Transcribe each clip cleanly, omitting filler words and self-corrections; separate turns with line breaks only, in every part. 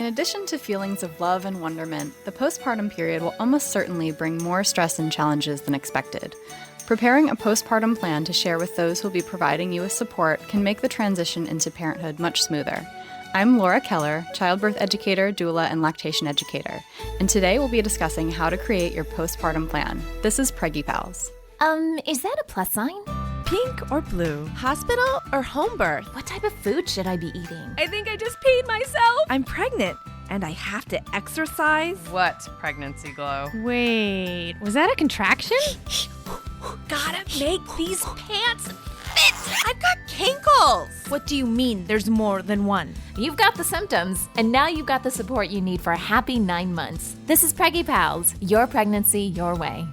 In addition to feelings of love and wonderment, the postpartum period will almost certainly bring more stress and challenges than expected. Preparing a postpartum plan to share with those who will be providing you with support can make the transition into parenthood much smoother. I'm Laura Keller, childbirth educator, doula, and lactation educator, and today we'll be discussing how to create your postpartum plan. This is Preggy Pals.
Is that a plus sign?
Pink or blue? Hospital or home birth?
What type of food should I be eating?
I think I just peed myself. I'm pregnant and I have to exercise.
What pregnancy glow?
Wait, was that a contraction?
Gotta make these pants fit. I've got kinkles.
What do you mean there's more than one?
You've got the symptoms, and now you've got the support you need for a happy 9 months. This is Preggy Pals, your pregnancy, your way.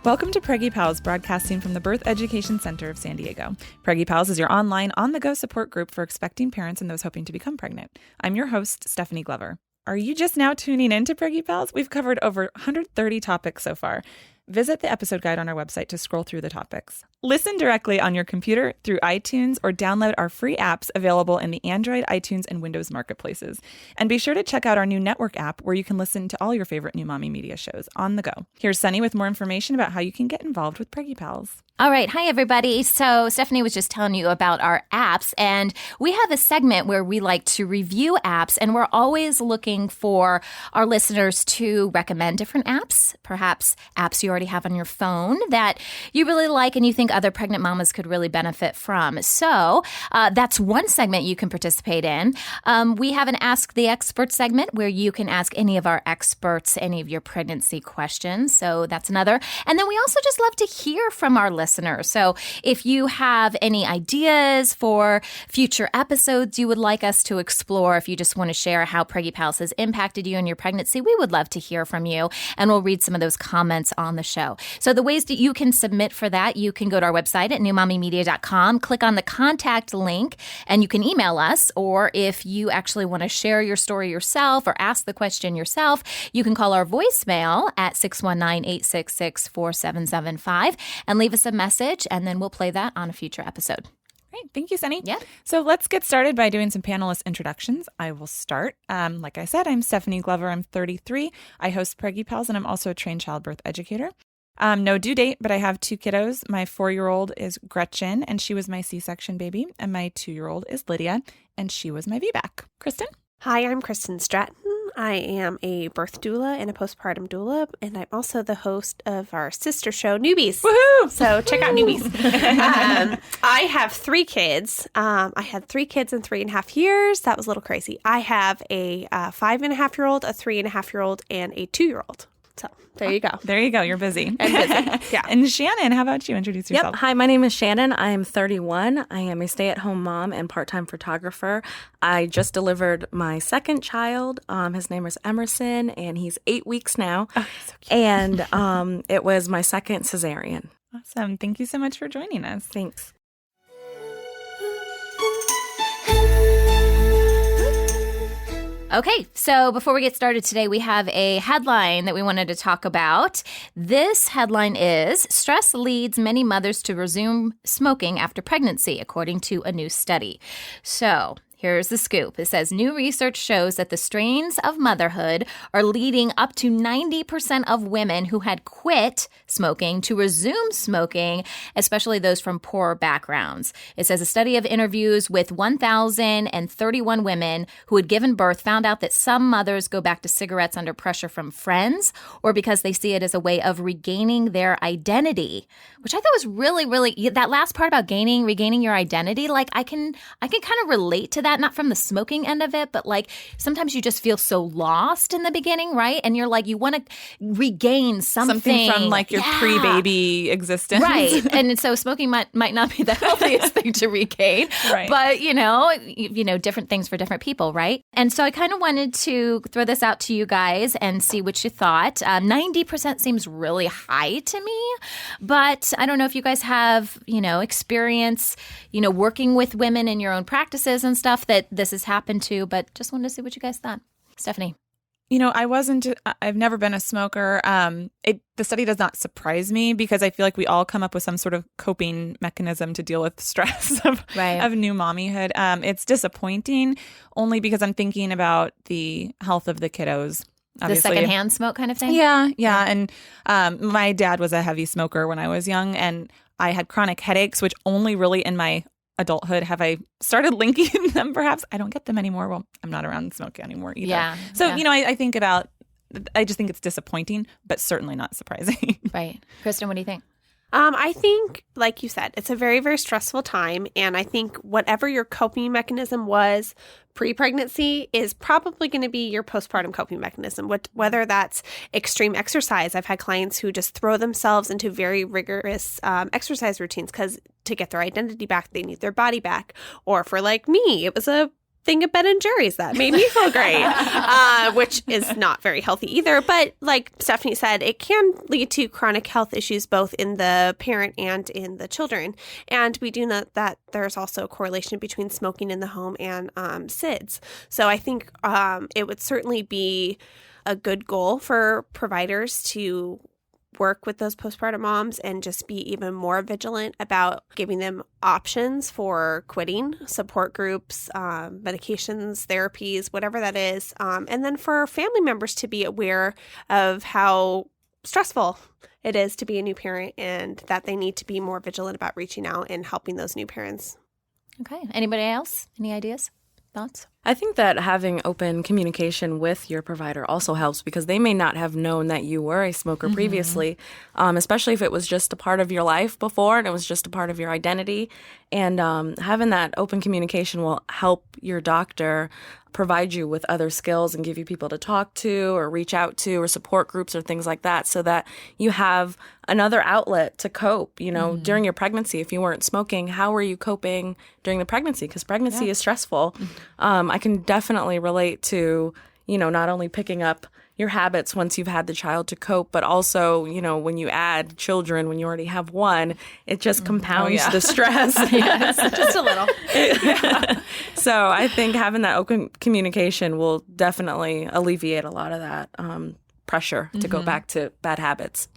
Welcome to Preggy Pals, broadcasting from the Birth Education Center of San Diego. Preggy Pals is your online, on-the-go support group for expecting parents and those hoping to become pregnant. I'm your host, Stephanie Glover. Are you just now tuning in to Preggy Pals? We've covered over 130 topics so far. Visit the episode guide on our website to scroll through the topics. Listen directly on your computer through iTunes or download our free apps available in the Android, iTunes, and Windows marketplaces. And be sure to check out our new network app where you can listen to all your favorite New Mommy Media shows on the go. Here's Sunny with more information about how you can get involved with Preggy Pals.
All right. Hi, everybody. So Stephanie was just telling you about our apps, and we have a segment where we like to review apps, and we're always looking for our listeners to recommend different apps, perhaps apps you already have on your phone that you really like and you think other pregnant mamas could really benefit from. So that's one segment you can participate in. We have an Ask the Expert segment where you can ask any of our experts any of your pregnancy questions. So that's another. And then we also just love to hear from our listeners. So if you have any ideas for future episodes you would like us to explore, if you just want to share how Preggy Pals has impacted you in your pregnancy, we would love to hear from you, and we'll read some of those comments on the show. So the ways that you can submit for that, you can go to our website at newmommymedia.com, click on the contact link, and you can email us, or if you actually want to share your story yourself or ask the question yourself, you can call our voicemail at 619-866-4775 and leave us a message, and then we'll play that on a future episode.
Great. Thank you, Sunny.
Yeah.
So let's get started by doing some panelist introductions. I will start. Like I said, I'm Stephanie Glover. I'm 33. I host Preggy Pals, and I'm also a trained childbirth educator. No due date, but I have 2 kiddos. My 4-year-old is Gretchen, and she was my C-section baby. And my 2-year-old is Lydia, and she was my VBAC. Kristen?
Hi, I'm Kristen Stratton. I am a birth doula and a postpartum doula, and I'm also the host of our sister show, Newbies.
Woohoo!
So check out Newbies. I have 3 kids. I had 3 kids in 3.5 years. That was a little crazy. I have a 5.5-year-old, a 3.5-year-old, and a 2-year-old. So there you go.
There you go. You're busy.
I'm busy. Yeah.
And Shannon, how about you? Introduce yourself.
Yep. Hi, my name is Shannon. I am 31. I am a stay-at-home mom and part-time photographer. I just delivered my 2nd child. His name is Emerson, and he's 8 weeks now.
Oh, so cute.
And it was my 2nd cesarean.
Awesome. Thank you so much for joining us.
Thanks.
Okay, so before we get started today, we have a headline that we wanted to talk about. This headline is, Stress Leads Many Mothers to Resume Smoking After Pregnancy, according to a new study. So here's the scoop. It says, new research shows that the strains of motherhood are leading up to 90% of women who had quit smoking to resume smoking, especially those from poor backgrounds. It says a study of interviews with 1,031 women who had given birth found out that some mothers go back to cigarettes under pressure from friends or because they see it as a way of regaining their identity, which I thought was really, that last part about regaining your identity, like I can kind of relate to that. Not from the smoking end of it, but like sometimes you just feel so lost in the beginning, right? And you're like, you want to regain something
from like your pre-baby existence.
Right. And so smoking might not be the healthiest thing to regain,
right.
But different things for different people, right? And so I kind of wanted to throw this out to you guys and see what you thought. 90% seems really high to me, but I don't know if you guys have, experience, working with women in your own practices and stuff that this has happened to, but just wanted to see what you guys thought. Stephanie.
I've never been a smoker. The study does not surprise me because I feel like we all come up with some sort of coping mechanism to deal with stress of new mommyhood. It's disappointing only because I'm thinking about the health of the kiddos. Obviously.
The secondhand smoke kind of thing?
Yeah. And my dad was a heavy smoker when I was young, and I had chronic headaches, which only really in my adulthood have I started linking them, perhaps. I don't get them anymore. Well, I'm not around smoking anymore either.
Yeah.
So, I just think it's disappointing, but certainly not surprising.
Right. Kristen, what do you think?
I think, like you said, it's a very, very stressful time. And I think whatever your coping mechanism was pre-pregnancy is probably going to be your postpartum coping mechanism, whether that's extreme exercise. I've had clients who just throw themselves into very rigorous exercise routines because to get their identity back, they need their body back. Or for like me, it was a thing of Ben and Jerry's that made me feel great, which is not very healthy either. But like Stephanie said, it can lead to chronic health issues both in the parent and in the children. And we do know that there's also a correlation between smoking in the home and SIDS. So I think it would certainly be a good goal for providers to work with those postpartum moms and just be even more vigilant about giving them options for quitting, support groups, medications, therapies, whatever that is. And then for family members to be aware of how stressful it is to be a new parent and that they need to be more vigilant about reaching out and helping those new parents.
Okay. Anybody else? Any ideas? Thoughts?
I think that having open communication with your provider also helps because they may not have known that you were a smoker previously, especially if it was just a part of your life before and it was just a part of your identity. And having that open communication will help your doctor provide you with other skills and give you people to talk to or reach out to or support groups or things like that so that you have another outlet to cope. During your pregnancy, if you weren't smoking, how were you coping during the pregnancy? Because pregnancy is stressful. I can definitely relate to, not only picking up your habits once you've had the child to cope, but also, when you add children, when you already have one, it just compounds the stress.
Yes, just a little.
So I think having that open communication will definitely alleviate a lot of that pressure to go back to bad habits.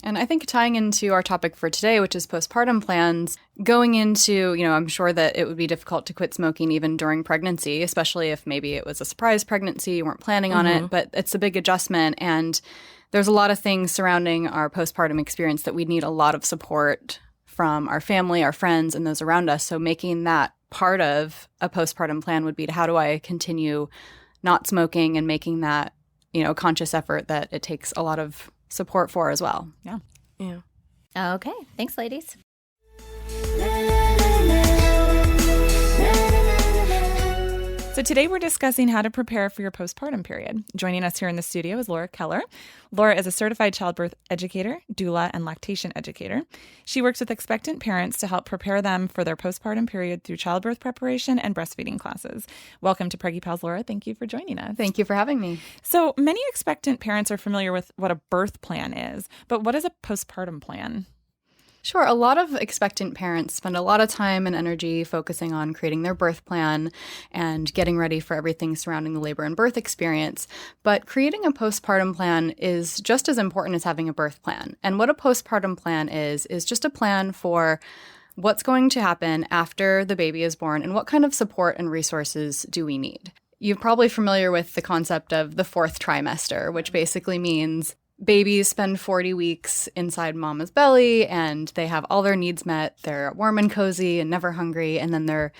And I think tying into our topic for today, which is postpartum plans, going into, I'm sure that it would be difficult to quit smoking even during pregnancy, especially if maybe it was a surprise pregnancy, you weren't planning on it, but it's a big adjustment. And there's a lot of things surrounding our postpartum experience that we need a lot of support from our family, our friends, and those around us. So making that part of a postpartum plan would be to how do I continue not smoking and making that, a conscious effort that it takes a lot of support for as well.
Yeah.
Okay. Thanks, ladies.
So today we're discussing how to prepare for your postpartum period. Joining us here in the studio is Laura Keller. Laura is a certified childbirth educator, doula, and lactation educator. She works with expectant parents to help prepare them for their postpartum period through childbirth preparation and breastfeeding classes. Welcome to Preggy Pals, Laura. Thank you for joining us.
Thank you for having me.
So many expectant parents are familiar with what a birth plan is, but what is a postpartum plan?
Sure. A lot of expectant parents spend a lot of time and energy focusing on creating their birth plan and getting ready for everything surrounding the labor and birth experience. But creating a postpartum plan is just as important as having a birth plan. And what a postpartum plan is just a plan for what's going to happen after the baby is born and what kind of support and resources do we need. You're probably familiar with the concept of the fourth trimester, which basically means babies spend 40 weeks inside mama's belly and they have all their needs met. They're warm and cozy and never hungry, and then they're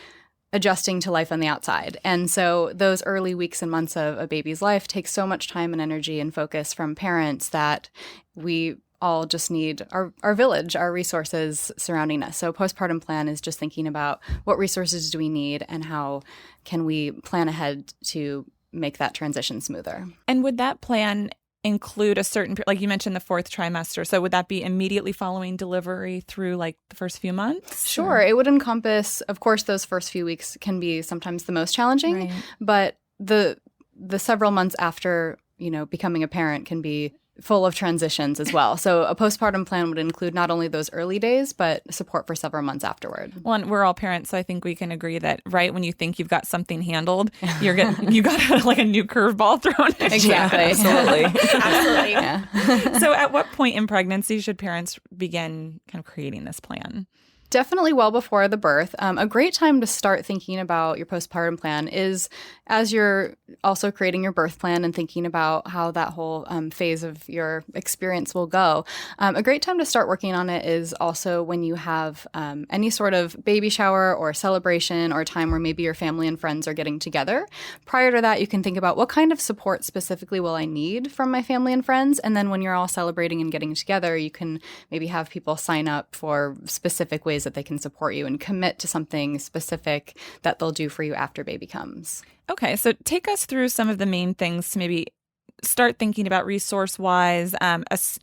adjusting to life on the outside. And so those early weeks and months of a baby's life take so much time and energy and focus from parents that we all just need our village, our resources surrounding us. So postpartum plan is just thinking about what resources do we need and how can we plan ahead to make that transition smoother.
And would that plan include a certain, like you mentioned, the fourth trimester. So would that be immediately following delivery through like the first few months?
Sure. It would encompass, of course, those first few weeks can be sometimes the most challenging, but the several months after, becoming a parent can be full of transitions as well. So a postpartum plan would include not only those early days, but support for several months afterward.
Well, and we're all parents, so I think we can agree that right when you think you've got something handled, you got like a new curveball thrown at you.
Exactly.
Absolutely.
Absolutely.
Yeah.
So at what point in pregnancy should parents begin kind of creating this plan?
Definitely well before the birth. A great time to start thinking about your postpartum plan is as you're also creating your birth plan and thinking about how that whole phase of your experience will go. A great time to start working on it is also when you have any sort of baby shower or celebration or a time where maybe your family and friends are getting together. Prior to that, you can think about what kind of support specifically will I need from my family and friends. And then when you're all celebrating and getting together, you can maybe have people sign up for specific ways that they can support you and commit to something specific that they'll do for you after baby comes.
Okay, so take us through some of the main things to maybe start thinking about resource-wise.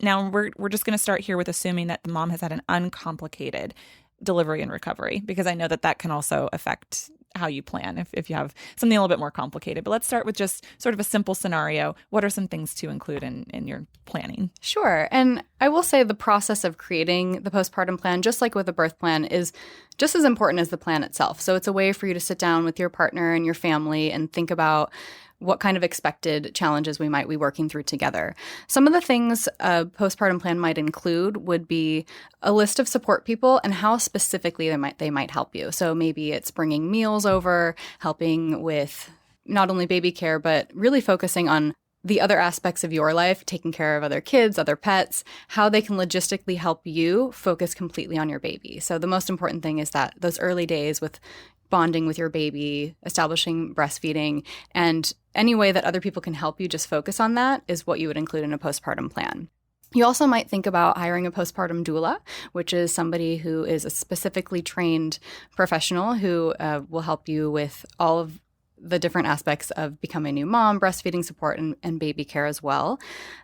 Now, we're just going to start here with assuming that the mom has had an uncomplicated delivery and recovery, because I know that can also affect how you plan if you have something a little bit more complicated. But let's start with just sort of a simple scenario. What are some things to include in your planning?
Sure. And I will say the process of creating the postpartum plan, just like with a birth plan, is just as important as the plan itself. So it's a way for you to sit down with your partner and your family and think about what kind of expected challenges we might be working through together. Some of the things a postpartum plan might include would be a list of support people and how specifically they might help you. So maybe it's bringing meals over, helping with not only baby care, but really focusing on the other aspects of your life, taking care of other kids, other pets, how they can logistically help you focus completely on your baby. So the most important thing is that those early days with bonding with your baby, establishing breastfeeding, and any way that other people can help you just focus on that is what you would include in a postpartum plan. You also might think about hiring a postpartum doula, which is somebody who is a specifically trained professional who will help you with all of the different aspects of becoming a new mom, breastfeeding support, and baby care as well.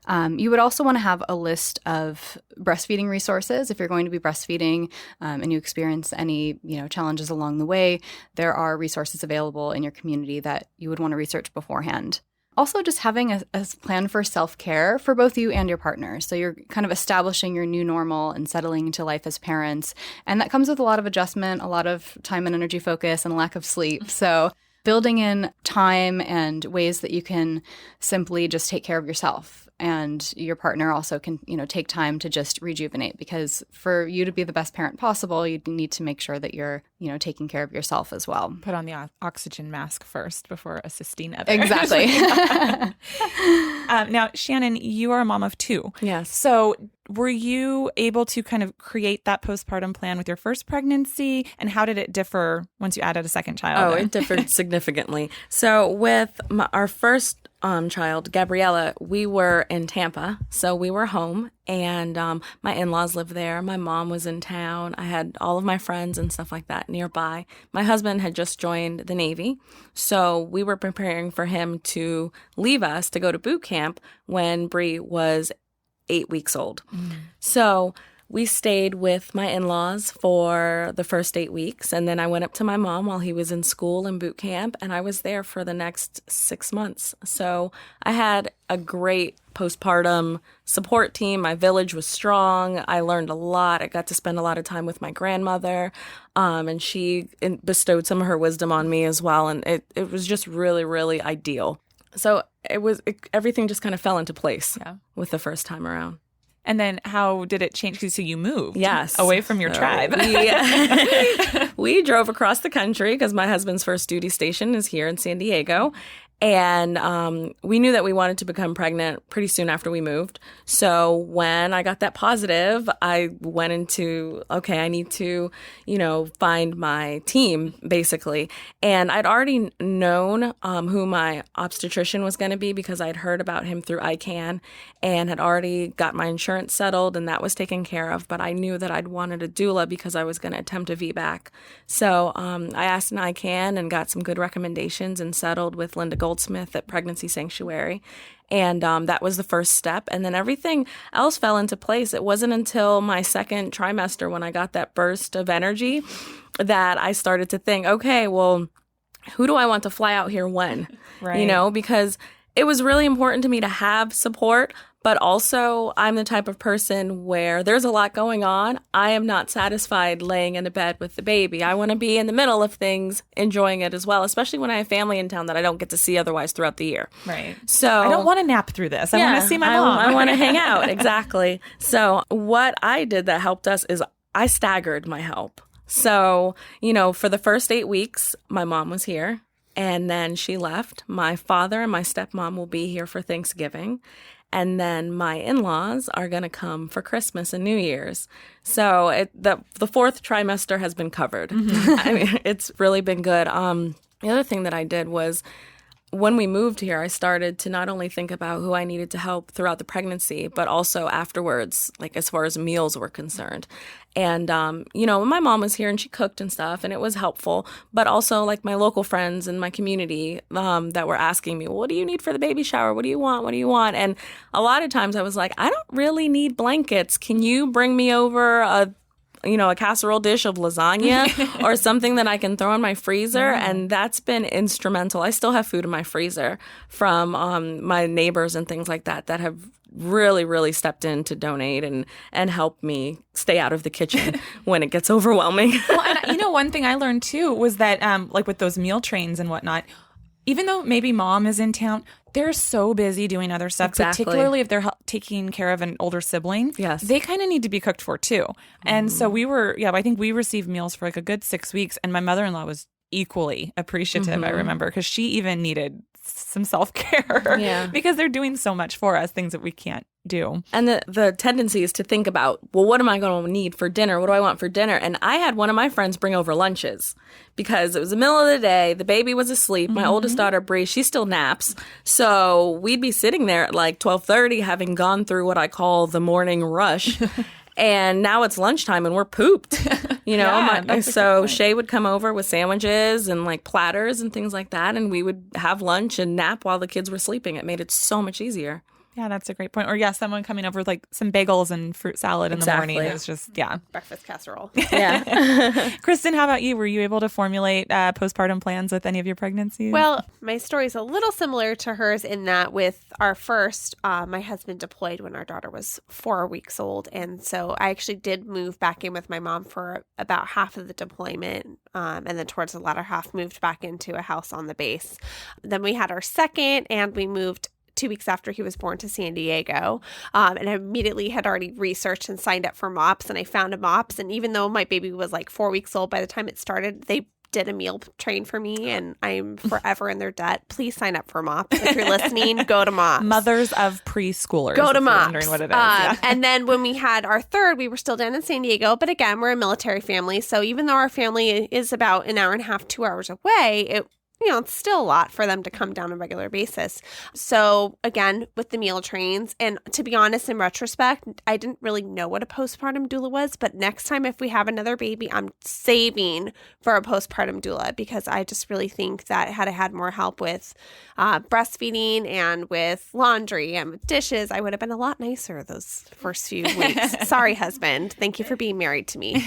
You would also want to have a list of breastfeeding resources. If you're going to be breastfeeding and you experience any challenges along the way, there are resources available in your community that you would want to research beforehand. Also, just having a plan for self-care for both you and your partner. So you're kind of establishing your new normal and settling into life as parents. And that comes with a lot of adjustment, a lot of time and energy focus, and a lack of sleep. So building in time and ways that you can simply just take care of yourself, and your partner also can, take time to just rejuvenate, because for you to be the best parent possible, you need to make sure that you're, taking care of yourself as well.
Put on the oxygen mask first before assisting others.
Exactly.
Now, Shannon, you are a mom of 2.
Yes.
So were you able to kind of create that postpartum plan with your first pregnancy? And how did it differ once you added a second child?
Oh, it differed significantly. So with our first child, Gabriella, we were in Tampa, so we were home, and my in-laws lived there. My mom was in town. I had all of my friends and stuff like that nearby. My husband had just joined the Navy, so we were preparing for him to leave us to go to boot camp when Bree was 8 weeks old. So we stayed with my in-laws for the first 8 weeks, and then I went up to my mom while he was in school and boot camp, and I was there for the next 6 months. So I had a great postpartum support team. My village was strong. I learned a lot. I got to spend a lot of time with my grandmother, and she bestowed some of her wisdom on me as well, and it was just really, really ideal. So everything just kind of fell into place with the first time around.
And then how did it change? So you moved
away
from your tribe.
We drove across the country because my husband's first duty station is here in San Diego. And we knew that we wanted to become pregnant pretty soon after we moved. So when I got that positive, I went into, I need to, find my team, basically. And I'd already known who my obstetrician was going to be because I'd heard about him through ICANN and had already got my insurance settled, and that was taken care of. But I knew that I'd wanted a doula because I was going to attempt a VBAC. So I asked an ICANN and got some good recommendations and settled with Linda Goldsmith at Pregnancy Sanctuary. And that was the first step. And then everything else fell into place. It wasn't until my second trimester when I got that burst of energy that I started to think, okay, well, who do I want to fly out here when?
Right.
Because it was really important to me to have support, But also, I'm the type of person where there's a lot going on. I am not satisfied laying in a bed with the baby. I want to be in the middle of things, enjoying it as well, especially when I have family in town that I don't get to see otherwise throughout the year.
Right.
So
I don't want to nap through this. I want to see my mom.
I want to hang out. Exactly. So what I did that helped us is I staggered my help. So, for the first 8 weeks, my mom was here and then she left. My father and my stepmom will be here for Thanksgiving. And then my in-laws are going to come for Christmas and New Year's. So the fourth trimester has been covered. I mean, it's really been good. The other thing that I did was when we moved here, I started to not only think about who I needed to help throughout the pregnancy, but also afterwards, like as far as meals were concerned. And, my mom was here and she cooked and stuff and it was helpful, but also like my local friends in my community that were asking me, well, what do you need for the baby shower? What do you want? What do you want? And a lot of times I was like, I don't really need blankets. Can you bring me over a casserole dish of lasagna or something that I can throw in my freezer? And that's been instrumental. I still have food in my freezer from my neighbors and things like that have really, really stepped in to donate and help me stay out of the kitchen when it gets overwhelming.
Well, and one thing I learned too was that like with those meal trains and whatnot, even though maybe mom is in town, they're so busy doing other stuff, particularly if they're taking care of an older sibling.
Yes.
They kind of need to be cooked for too. And so I think we received meals for like a good 6 weeks. And my mother-in-law was equally appreciative, I remember, because she even needed some self-care because they're doing so much for us, things that we can't do.
And the tendency is to think about, well, what am I going to need for dinner? What do I want for dinner? And I had one of my friends bring over lunches because it was the middle of the day. The baby was asleep. My oldest daughter, Bree, she still naps. So we'd be sitting there at like 12:30 having gone through what I call the morning rush. And now it's lunchtime and we're pooped, So Shay would come over with sandwiches and like platters and things like that. And we would have lunch and nap while the kids were sleeping. It made it so much easier.
Yeah, that's a great point. Or someone coming over with like some bagels and fruit salad in the morning. It's just,
breakfast casserole.
Yeah.
Kristen, how about you? Were you able to formulate postpartum plans with any of your pregnancies?
Well, my story is a little similar to hers in that with our first, my husband deployed when our daughter was 4 weeks old. And so I actually did move back in with my mom for about half of the deployment. And then towards the latter half, moved back into a house on the base. Then we had our second and we moved 2 weeks after he was born to San Diego. And I immediately had already researched and signed up for MOPS, and I found a MOPS. And even though my baby was like 4 weeks old by the time it started, they did a meal train for me, and I'm forever in their debt. Please sign up for MOPS. If you're listening, go to MOPS.
Mothers of preschoolers.
Go to MOPS.
Wondering what it is.
And then when we had our third, we were still down in San Diego. But again, we're a military family. So even though our family is about an hour and a half, 2 hours away, it's still a lot for them to come down on a regular basis. So again, with the meal trains, and to be honest, in retrospect, I didn't really know what a postpartum doula was, but next time if we have another baby, I'm saving for a postpartum doula because I just really think that had I had more help with breastfeeding and with laundry and with dishes, I would have been a lot nicer those first few weeks. Sorry, husband. Thank you for being married to me.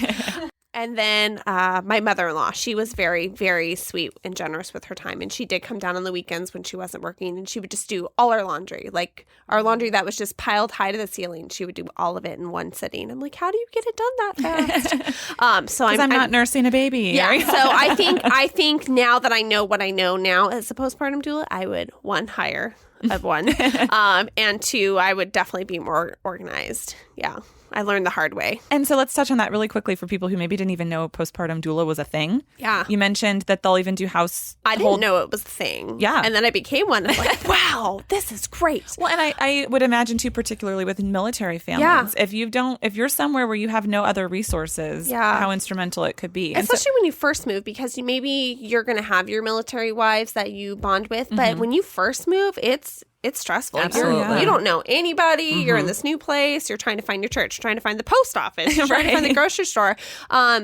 And then my mother-in-law, she was very, very sweet and generous with her time. And she did come down on the weekends when she wasn't working, and she would just do all our laundry. Like our laundry that was just piled high to the ceiling. She would do all of it in one sitting. I'm like, how do you get it done that fast? So I'm
not nursing a two.
Yeah. So I think now that I know what I know now as a postpartum doula, I would hire one, and two, I would definitely be more organized. Yeah. I learned the hard way.
And so let's touch on that really quickly for people who maybe didn't even know postpartum doula was a thing.
Yeah.
You mentioned that they'll even do
I didn't know it was a thing.
Yeah.
And then I became one. I'm like, wow, this is great.
Well, and I would imagine too, particularly with military families, if you're somewhere where you have no other resources, how instrumental it could be.
Especially when you first move, because maybe you're going to have your military wives that you bond with, but when you first move, it's stressful.
Absolutely.
You don't know anybody. You're in this new place. You're trying to find your church, trying to find the post office, you're trying to find the grocery store.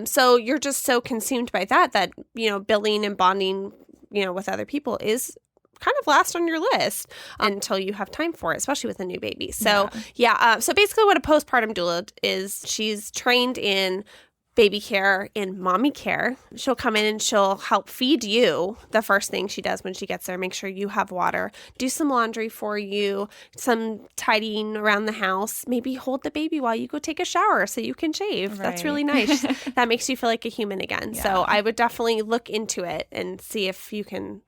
So you're just so consumed by that building and bonding, with other people is kind of last on your list until you have time for it, especially with a new baby. So so basically what a postpartum doula is, she's trained in baby care and mommy care. She'll come in and she'll help feed you. The first thing she does when she gets there, make sure you have water, do some laundry for you, some tidying around the house, maybe hold the baby while you go take a shower so you can shave. That's really nice. That makes you feel like a human again. Yeah. So I would definitely look into it and see if you can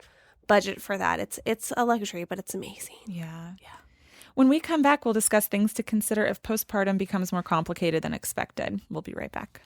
budget for that. It's a luxury, but it's amazing.
Yeah. When we come back, we'll discuss things to consider if postpartum becomes more complicated than expected. We'll be right back.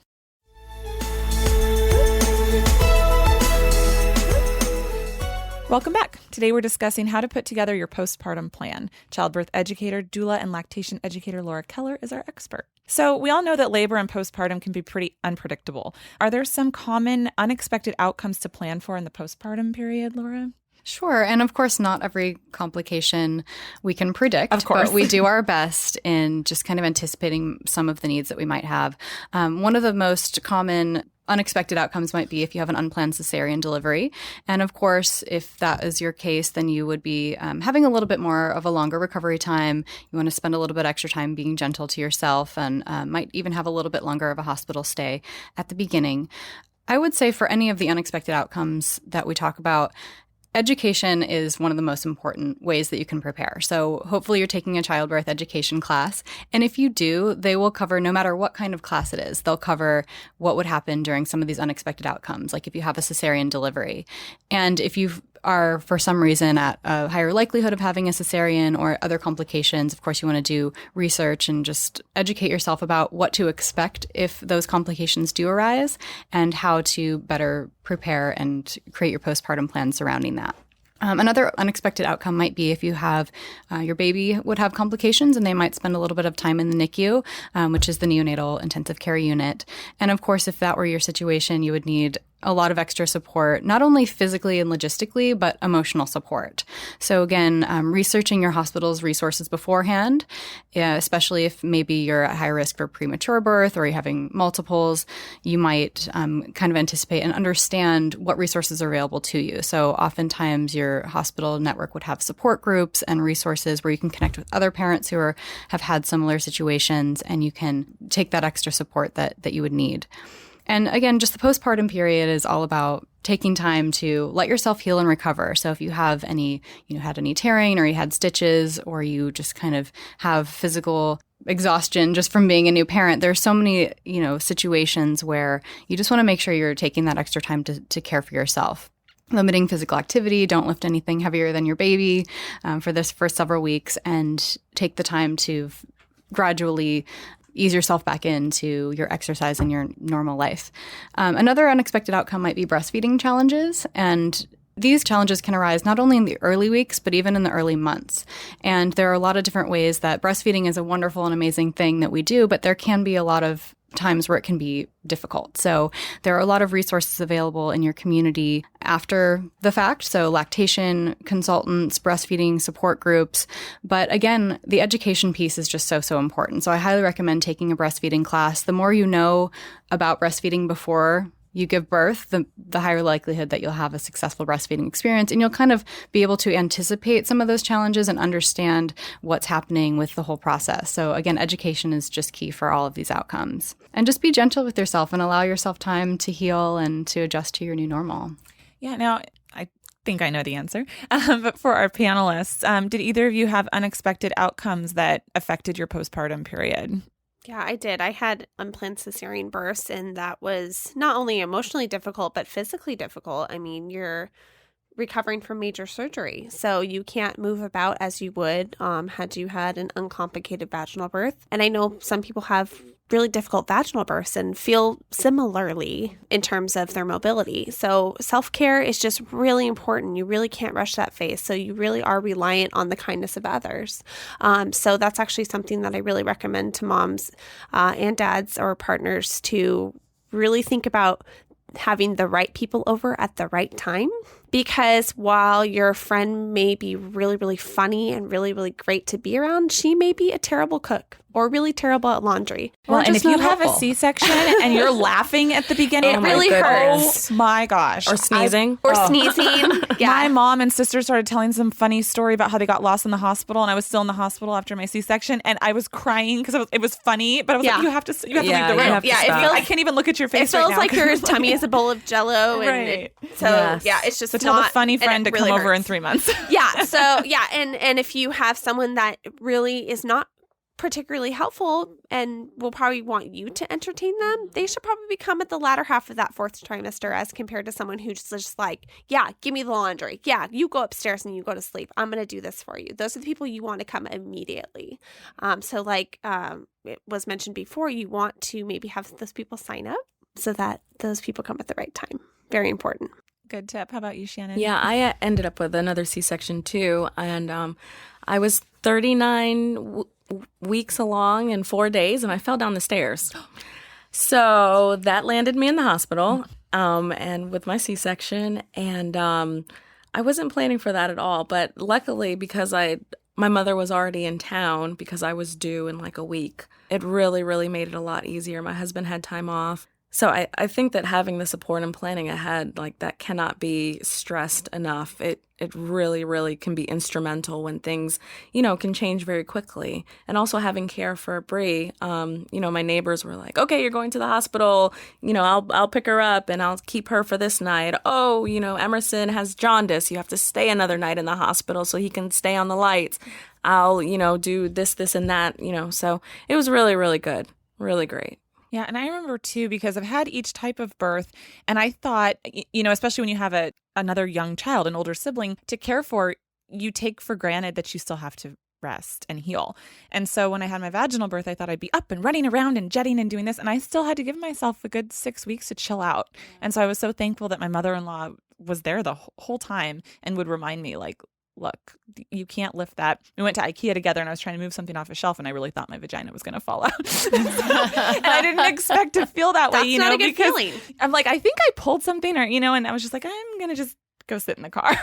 Welcome back. Today we're discussing how to put together your postpartum plan. Childbirth educator, doula, and lactation educator Laura Keller is our expert. So we all know that labor and postpartum can be pretty unpredictable. Are there some common unexpected outcomes to plan for in the postpartum period, Laura?
Sure. And of course, not every complication we can predict.
Of course.
But we do our best in just kind of anticipating some of the needs that we might have. One of the most common unexpected outcomes might be if you have an unplanned cesarean delivery. And of course, if that is your case, then you would be having a little bit more of a longer recovery time. You want to spend a little bit extra time being gentle to yourself and might even have a little bit longer of a hospital stay at the beginning. I would say for any of the unexpected outcomes that we talk about, education is one of the most important ways that you can prepare. So hopefully you're taking a childbirth education class. And if you do, they will cover no matter what kind of class it is. They'll cover what would happen during some of these unexpected outcomes, like if you have a cesarean delivery. And if you are, for some reason, at a higher likelihood of having a cesarean or other complications, of course, you want to do research and just educate yourself about what to expect if those complications do arise and how to better prepare and create your postpartum plan surrounding that. Another unexpected outcome might be if you have your baby would have complications and they might spend a little bit of time in the NICU, which is the neonatal intensive care unit. And of course, if that were your situation, you would need a lot of extra support, not only physically and logistically, but emotional support. So again, researching your hospital's resources beforehand, especially if maybe you're at high risk for premature birth or you're having multiples, you might kind of anticipate and understand what resources are available to you. So oftentimes your hospital network would have support groups and resources where you can connect with other parents who have had similar situations, and you can take that extra support that you would need. And again, just the postpartum period is all about taking time to let yourself heal and recover. So if you have had any tearing or you had stitches or you just kind of have physical exhaustion just from being a new parent, there's so many, situations where you just want to make sure you're taking that extra time to care for yourself. Limiting physical activity, don't lift anything heavier than your baby for this first several weeks, and take the time to gradually ease yourself back into your exercise and your normal life. Another unexpected outcome might be breastfeeding challenges. And these challenges can arise not only in the early weeks, but even in the early months. And there are a lot of different ways that breastfeeding is a wonderful and amazing thing that we do, but there can be a lot of times where it can be difficult. So there are a lot of resources available in your community after the fact. So lactation consultants, breastfeeding support groups. But again, the education piece is just so important. So I highly recommend taking a breastfeeding class. The more you know about breastfeeding before you give birth, the higher likelihood that you'll have a successful breastfeeding experience, and you'll kind of be able to anticipate some of those challenges and understand what's happening with the whole process. So again, education is just key for all of these outcomes. And just be gentle with yourself and allow yourself time to heal and to adjust to your new normal.
Yeah, now I think I know the answer. But for our panelists, did either of you have unexpected outcomes that affected your postpartum period?
Yeah, I did. I had unplanned cesarean births, and that was not only emotionally difficult, but physically difficult. I mean, you're recovering from major surgery, so you can't move about as you would had you had an uncomplicated vaginal birth. And I know some people have really difficult vaginal births and feel similarly in terms of their mobility. So self-care is just really important. You really can't rush that phase. So you really are reliant on the kindness of others. So that's actually something that I really recommend to moms and dads or partners to really think about having the right people over at the right time. because while your friend may be really, really funny and really, really great to be around, she may be a terrible cook or really terrible at laundry.
Well,
Or
and
just
if you
not
have a
helpful.
C-section and you're laughing at the beginning,
It really hurts.
Oh my gosh.
Or sneezing.
Or sneezing. Yeah.
My mom and sister started telling some funny story about how they got lost in the hospital, and I was still in the hospital after my C-section, and I was crying because it was funny, but I was
Yeah.
like, you have to leave the
Yeah, you
room.
have to
Yeah, it
stop.
feels-
I can't even look at your
It
face
feels
right now.
like your tummy is a bowl of Jello, and
Right.
so
Yes.
yeah, it's just
So tell
not,
the funny
and
friend
it
to
really
come over in
hurts.
3 months.
Yeah. So yeah, and if you have someone that really is not particularly helpful and will probably want you to entertain them, they should probably come at the latter half of that fourth trimester as compared to someone who's just like, yeah, give me the laundry. Yeah, you go upstairs and you go to sleep. I'm going to do this for you. Those are the people you want to come immediately. So like it was mentioned before, you want to maybe have those people sign up so that those people come at the right time. Very important.
Good tip. How about you, Shannon?
Yeah, I ended up with another C-section too, and I was 39 weeks along in 4 days, and I fell down the stairs. So that landed me in the hospital, and with my C-section, and I wasn't planning for that at all. But luckily, because my mother was already in town because I was due in like a week, it really, really made it a lot easier. My husband had time off. So I think that having the support and planning ahead, like that cannot be stressed enough. It really, really can be instrumental when things, can change very quickly. And also having care for Bree, my neighbors were like, okay, you're going to the hospital, I'll pick her up and I'll keep her for this night. Oh, Emerson has jaundice. You have to stay another night in the hospital so he can stay on the lights. I'll, do this, and that, So it was really, really good. Really great.
Yeah, and I remember too, because I've had each type of birth, and I thought, especially when you have another young child, an older sibling to care for, you take for granted that you still have to rest and heal. And so when I had my vaginal birth, I thought I'd be up and running around and jetting and doing this, and I still had to give myself a good 6 weeks to chill out. And so I was so thankful that my mother-in-law was there the whole time and would remind me, like, look, you can't lift that. We went to IKEA together and I was trying to move something off a shelf and I really thought my vagina was going to fall out. And I didn't expect to feel that way,
That's not a good
because
feeling.
I'm like, I think I pulled something and I was just like, I'm going to just go sit in the car.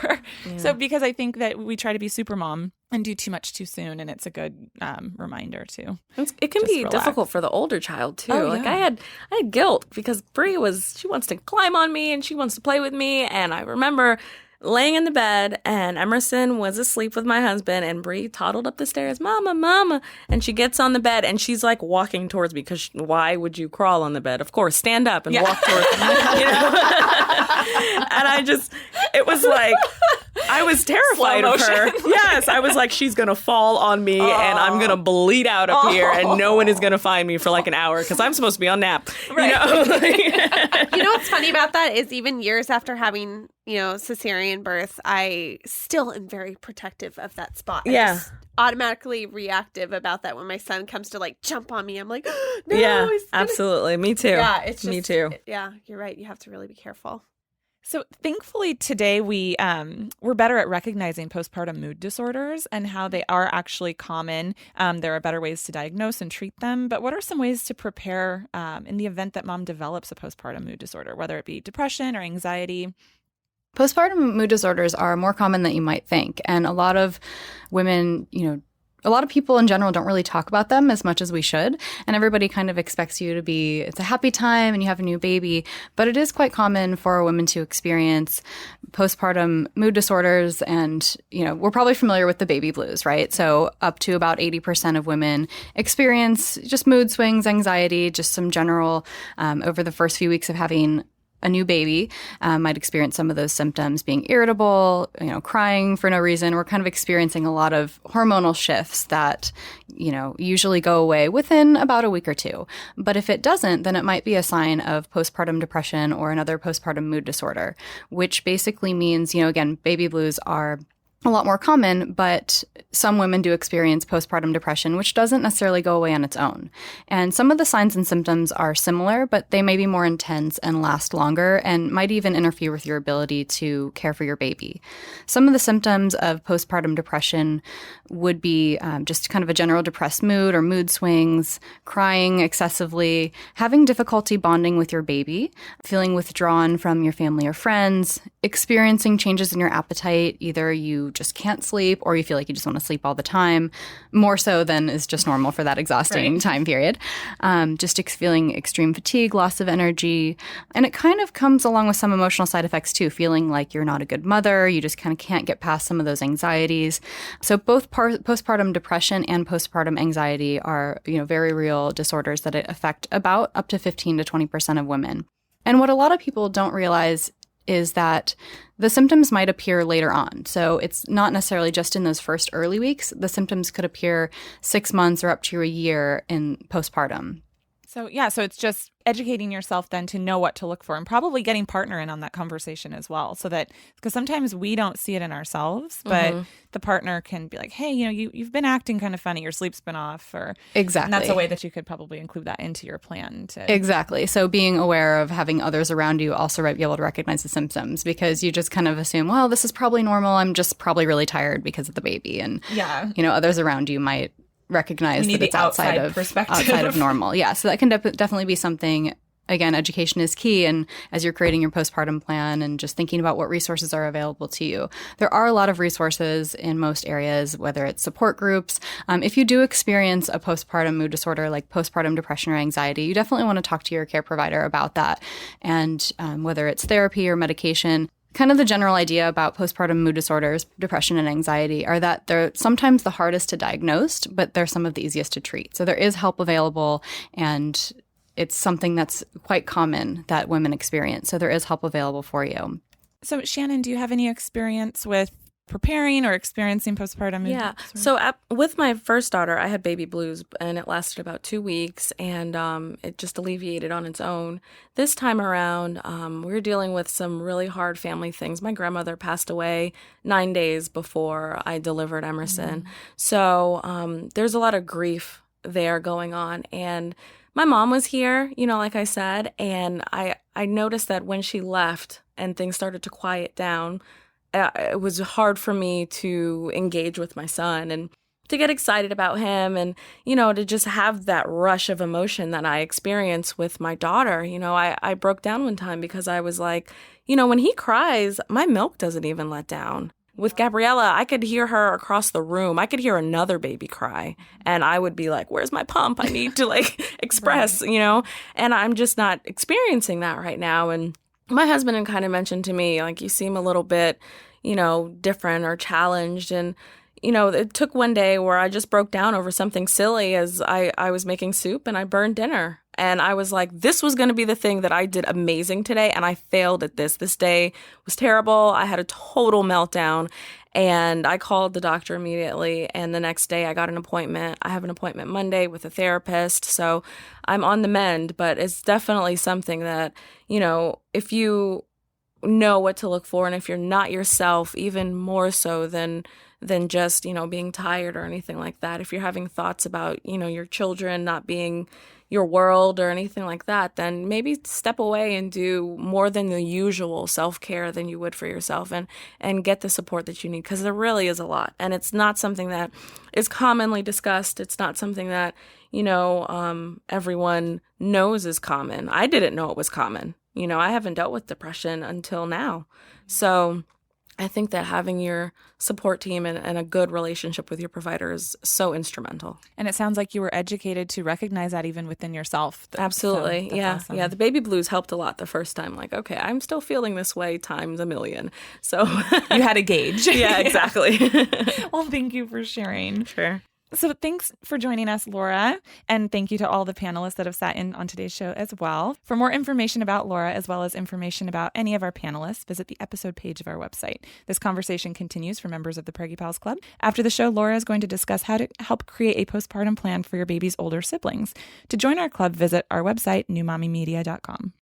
Yeah.
So because I think that we try to be super mom and do too much too soon, and it's a good reminder too.
It can
Just
be
relax.
difficult for the older child too.
Oh,
Like
yeah.
I had guilt because Bree she wants to climb on me and she wants to play with me, and I remember laying in the bed, and Emerson was asleep with my husband, and Bree toddled up the stairs, "Mama, Mama," and she gets on the bed, and she's like walking towards me because why would you crawl on the bed? Of course, stand up and walk towards me, And it was like I was terrified of her. Yes, I was like, she's gonna fall on me, and I'm gonna bleed out up here, and no one is gonna find me for like an hour because I'm supposed to be on nap.
You know what's funny about that is even years after having, cesarean birth, I still am very protective of that spot. I'm
Yeah.
just automatically reactive about that when my son comes to like jump on me. I'm like, no,
Yeah,
he's gonna-"
absolutely. Me too.
Yeah, it's just,
me too.
Yeah, you're right. You have to really be careful.
So thankfully today we're better at recognizing postpartum mood disorders and how they are actually common. There are better ways to diagnose and treat them. But what are some ways to prepare in the event that mom develops a postpartum mood disorder, whether it be depression or anxiety?
Postpartum mood disorders are more common than you might think. And a lot of women, a lot of people in general don't really talk about them as much as we should. And everybody kind of expects you to be, it's a happy time and you have a new baby. But it is quite common for women to experience postpartum mood disorders. And, we're probably familiar with the baby blues, right? So up to about 80% of women experience just mood swings, anxiety, just some general, over the first few weeks of having a new baby, might experience some of those symptoms, being irritable, crying for no reason. We're kind of experiencing a lot of hormonal shifts that, usually go away within about a week or two. But if it doesn't, then it might be a sign of postpartum depression or another postpartum mood disorder, which basically means, again, baby blues are a lot more common, but some women do experience postpartum depression, which doesn't necessarily go away on its own. And some of the signs and symptoms are similar, but they may be more intense and last longer and might even interfere with your ability to care for your baby. Some of the symptoms of postpartum depression would be just kind of a general depressed mood or mood swings, crying excessively, having difficulty bonding with your baby, feeling withdrawn from your family or friends, experiencing changes in your appetite. Either you just can't sleep or you feel like you just want to sleep all the time, more so than is just normal for that exhausting time period. Just feeling extreme fatigue, loss of energy. And it kind of comes along with some emotional side effects too, feeling like you're not a good mother. You just kind of can't get past some of those anxieties. So both postpartum depression and postpartum anxiety are, very real disorders that affect about up to 15 to 20% of women. And what a lot of people don't realize is that the symptoms might appear later on. So it's not necessarily just in those first early weeks. The symptoms could appear 6 months or up to a year in postpartum.
So it's just educating yourself then to know what to look for and probably getting partner in on that conversation as well. So that, because sometimes we don't see it in ourselves, but the partner can be like, hey, you've been acting kind of funny, your sleep's been off, or
exactly.
And that's a way that you could probably include that into your plan.
Exactly. So being aware of having others around you also be able to recognize the symptoms, because you just kind of assume, well, this is probably normal. I'm just probably really tired because of the baby. And, others around you might recognize that it's outside of normal. Yeah, so that can definitely be something. Again, education is key, and as you're creating your postpartum plan and just thinking about what resources are available to you, there are a lot of resources in most areas, whether it's support groups. If you do experience a postpartum mood disorder like postpartum depression or anxiety, you definitely want to talk to your care provider about that, and whether it's therapy or medication. Kind of the general idea about postpartum mood disorders, depression and anxiety, are that they're sometimes the hardest to diagnose, but they're some of the easiest to treat. So there is help available, and it's something that's quite common that women experience. So there is help available for you.
So Shannon, do you have any experience with preparing or experiencing postpartum?
Yeah. So with my first daughter, I had baby blues, and it lasted about 2 weeks, and it just alleviated on its own. This time around, we were dealing with some really hard family things. My grandmother passed away 9 days before I delivered Emerson. So there's a lot of grief there going on. And my mom was here, like I said, and I noticed that when she left and things started to quiet down, it was hard for me to engage with my son and to get excited about him and, to just have that rush of emotion that I experienced with my daughter. I broke down one time because I was like, when he cries, my milk doesn't even let down. With Gabriella, I could hear her across the room. I could hear another baby cry, and I would be like, where's my pump? I need to express, and I'm just not experiencing that right now. And my husband had kind of mentioned to me, you seem a little bit, different or challenged. And, it took one day where I just broke down over something silly as I was making soup and I burned dinner. And I was like, this was going to be the thing that I did amazing today. And I failed at this. This day was terrible. I had a total meltdown. And I called the doctor immediately. And the next day I got an appointment. I have an appointment Monday with a therapist. So I'm on the mend. But it's definitely something that, if you know what to look for, and if you're not yourself, even more so than just, being tired or anything like that, if you're having thoughts about, your children not being your world or anything like that, then maybe step away and do more than the usual self-care than you would for yourself, and get the support that you need, because there really is a lot. And it's not something that is commonly discussed. It's not something that, everyone knows is common. I didn't know it was common. I haven't dealt with depression until now. So I think that having your support team and a good relationship with your provider is so instrumental.
And it sounds like you were educated to recognize that even within yourself.
Absolutely.
So
yeah.
Awesome.
Yeah. The baby blues helped a lot the first time. Okay, I'm still feeling this way times a million. So
you had a gauge.
Yeah, exactly.
Well, thank you for sharing.
Sure.
So thanks for joining us, Laura, and thank you to all the panelists that have sat in on today's show as well. For more information about Laura, as well as information about any of our panelists, visit the episode page of our website. This conversation continues for members of the Preggy Pals Club. After the show, Laura is going to discuss how to help create a postpartum plan for your baby's older siblings. To join our club, visit our website, newmommymedia.com.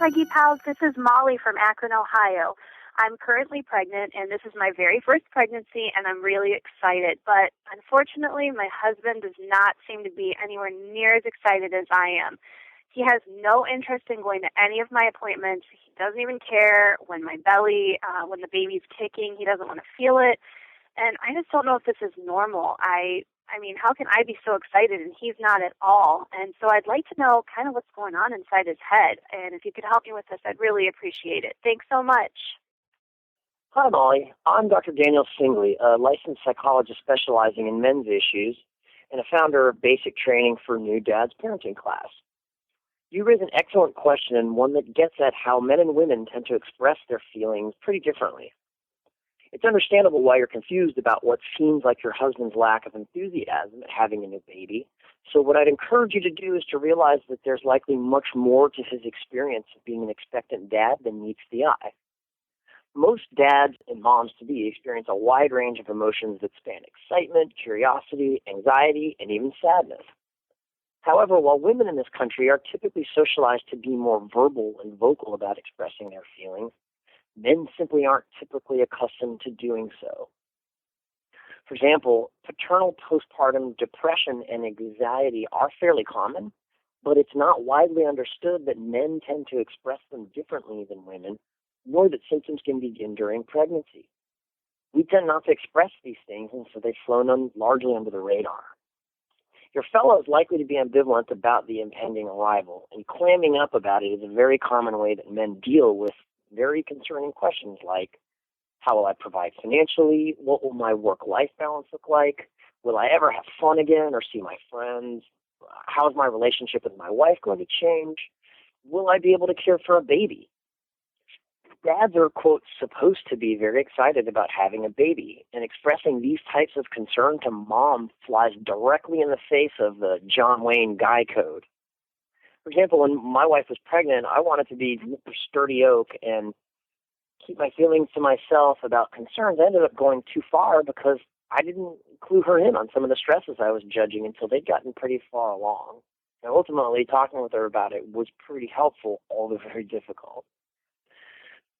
Preggy Pals. This is Molly from Akron, Ohio. I'm currently pregnant, and this is my very first pregnancy, and I'm really excited. But unfortunately, my husband does not seem to be anywhere near as excited as I am. He has no interest in going to any of my appointments. He doesn't even care when my belly, when the baby's kicking. He doesn't want to feel it. And I just don't know if this is normal. I mean, how can I be so excited and he's not at all? And so I'd like to know kind of what's going on inside his head. And if you could help me with this, I'd really appreciate it. Thanks so much.
Hi, Molly. I'm Dr. Daniel Singley, a licensed psychologist specializing in men's issues and a founder of Basic Training for New Dads Parenting Class. You raise an excellent question, and one that gets at how men and women tend to express their feelings pretty differently. It's understandable why you're confused about what seems like your husband's lack of enthusiasm at having a new baby. So what I'd encourage you to do is to realize that there's likely much more to his experience of being an expectant dad than meets the eye. Most dads and moms-to-be experience a wide range of emotions that span excitement, curiosity, anxiety, and even sadness. However, while women in this country are typically socialized to be more verbal and vocal about expressing their feelings, men simply aren't typically accustomed to doing so. For example, paternal postpartum depression and anxiety are fairly common, but it's not widely understood that men tend to express them differently than women, nor that symptoms can begin during pregnancy. We tend not to express these things, and so they've flown largely under the radar. Your fellow is likely to be ambivalent about the impending arrival, and clamming up about it is a very common way that men deal with very concerning questions like, how will I provide financially? What will my work-life balance look like? Will I ever have fun again or see my friends? How is my relationship with my wife going to change? Will I be able to care for a baby? Dads are, quote, supposed to be very excited about having a baby, and expressing these types of concern to mom flies directly in the face of the John Wayne Guy Code. For example, when my wife was pregnant, I wanted to be sturdy oak and keep my feelings to myself about concerns. I ended up going too far because I didn't clue her in on some of the stresses I was judging until they'd gotten pretty far along. And ultimately, talking with her about it was pretty helpful, although very difficult.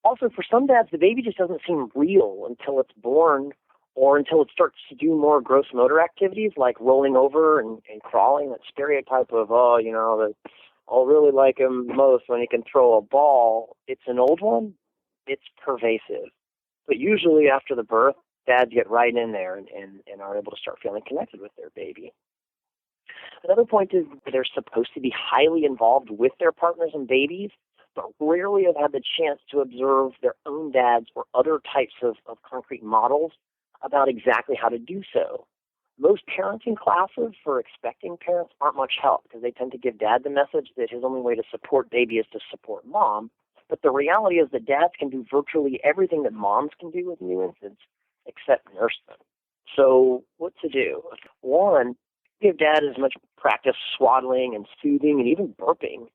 Also, for some dads, the baby just doesn't seem real until it's born or until it starts to do more gross motor activities like rolling over and crawling, that stereotype of, I'll really like him most when he can throw a ball. It's an old one. It's pervasive. But usually after the birth, dads get right in there and are able to start feeling connected with their baby. Another point is that they're supposed to be highly involved with their partners and babies, but rarely have had the chance to observe their own dads or other types of concrete models about exactly how to do so. Most parenting classes for expecting parents aren't much help because they tend to give dad the message that his only way to support baby is to support mom. But the reality is that dads can do virtually everything that moms can do with new infants except nurse them. So what to do? One, give dad as much practice swaddling and soothing and even burping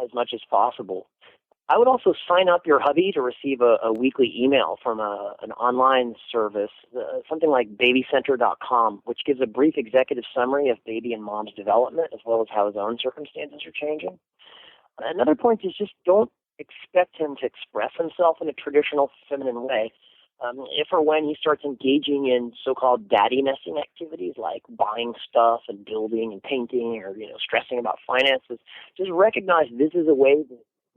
as much as possible. I would also sign up your hubby to receive a weekly email from an online service, something like babycenter.com, which gives a brief executive summary of baby and mom's development as well as how his own circumstances are changing. Another point is just don't expect him to express himself in a traditional feminine way. If or when he starts engaging in so-called daddy messing activities like buying stuff and building and painting or stressing about finances, just recognize this is a way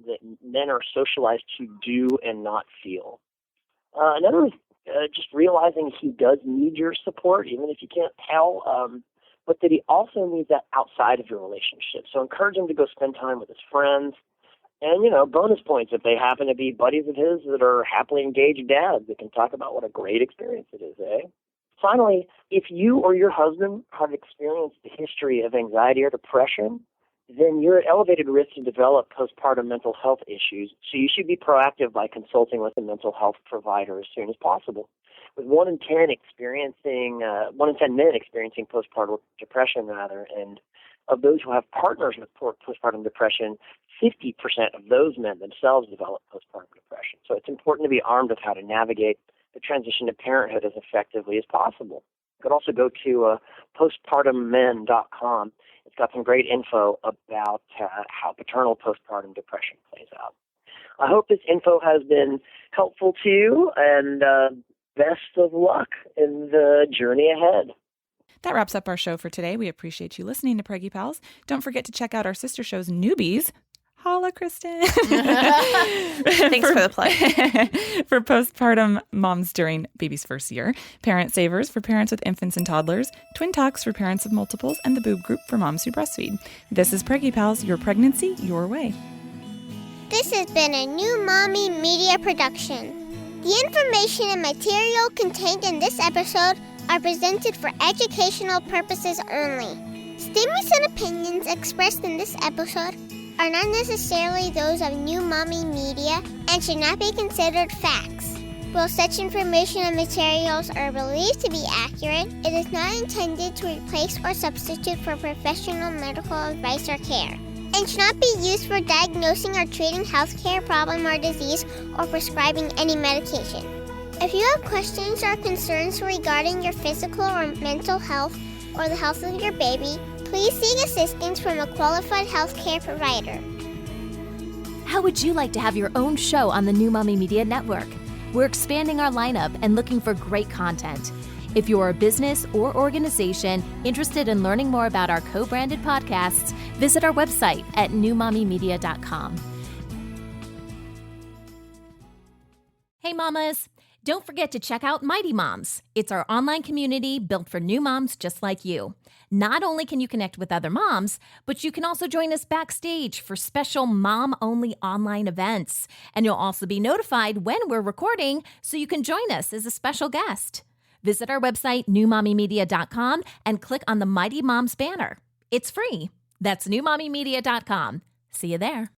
that men are socialized to do and not feel. Another is just realizing he does need your support, even if you can't tell, but that he also needs that outside of your relationship. So encourage him to go spend time with his friends. And, bonus points if they happen to be buddies of his that are happily engaged dads that can talk about what a great experience it is, eh? Finally, if you or your husband have experienced a history of anxiety or depression, then you're at elevated risk to develop postpartum mental health issues, so you should be proactive by consulting with a mental health provider as soon as possible. With 1 in 10 men experiencing postpartum depression, and of those who have partners with postpartum depression, 50% of those men themselves develop postpartum depression. So it's important to be armed with how to navigate the transition to parenthood as effectively as possible. You could also go to postpartummen.com. It's got some great info about how paternal postpartum depression plays out. I hope this info has been helpful to you, and best of luck in the journey ahead.
That wraps up our show for today. We appreciate you listening to Preggy Pals. Don't forget to check out our sister shows, Newbies. Holla, Kristen.
Thanks for the plug.
For postpartum moms during baby's first year, Parent Savers for parents with infants and toddlers, Twin Talks for parents of multiples, and the Boob Group for moms who breastfeed. This is Preggy Pals, your pregnancy, your way.
This has been a New Mommy Media production. The information and material contained in this episode are presented for educational purposes only. Statements and opinions expressed in this episode are not necessarily those of New Mommy Media and should not be considered facts. While such information and materials are believed to be accurate, it is not intended to replace or substitute for professional medical advice or care, and should not be used for diagnosing or treating healthcare problem or disease or prescribing any medication. If you have questions or concerns regarding your physical or mental health or the health of your baby, please seek assistance from a qualified healthcare provider.
How would you like to have your own show on the New Mommy Media Network? We're expanding our lineup and looking for great content. If you're a business or organization interested in learning more about our co-branded podcasts, visit our website at newmommymedia.com. Hey mamas, don't forget to check out Mighty Moms. It's our online community built for new moms just like you. Not only can you connect with other moms, but you can also join us backstage for special mom-only online events. And you'll also be notified when we're recording, so you can join us as a special guest. Visit our website, newmommymedia.com, and click on the Mighty Moms banner. It's free. That's newmommymedia.com. See you there.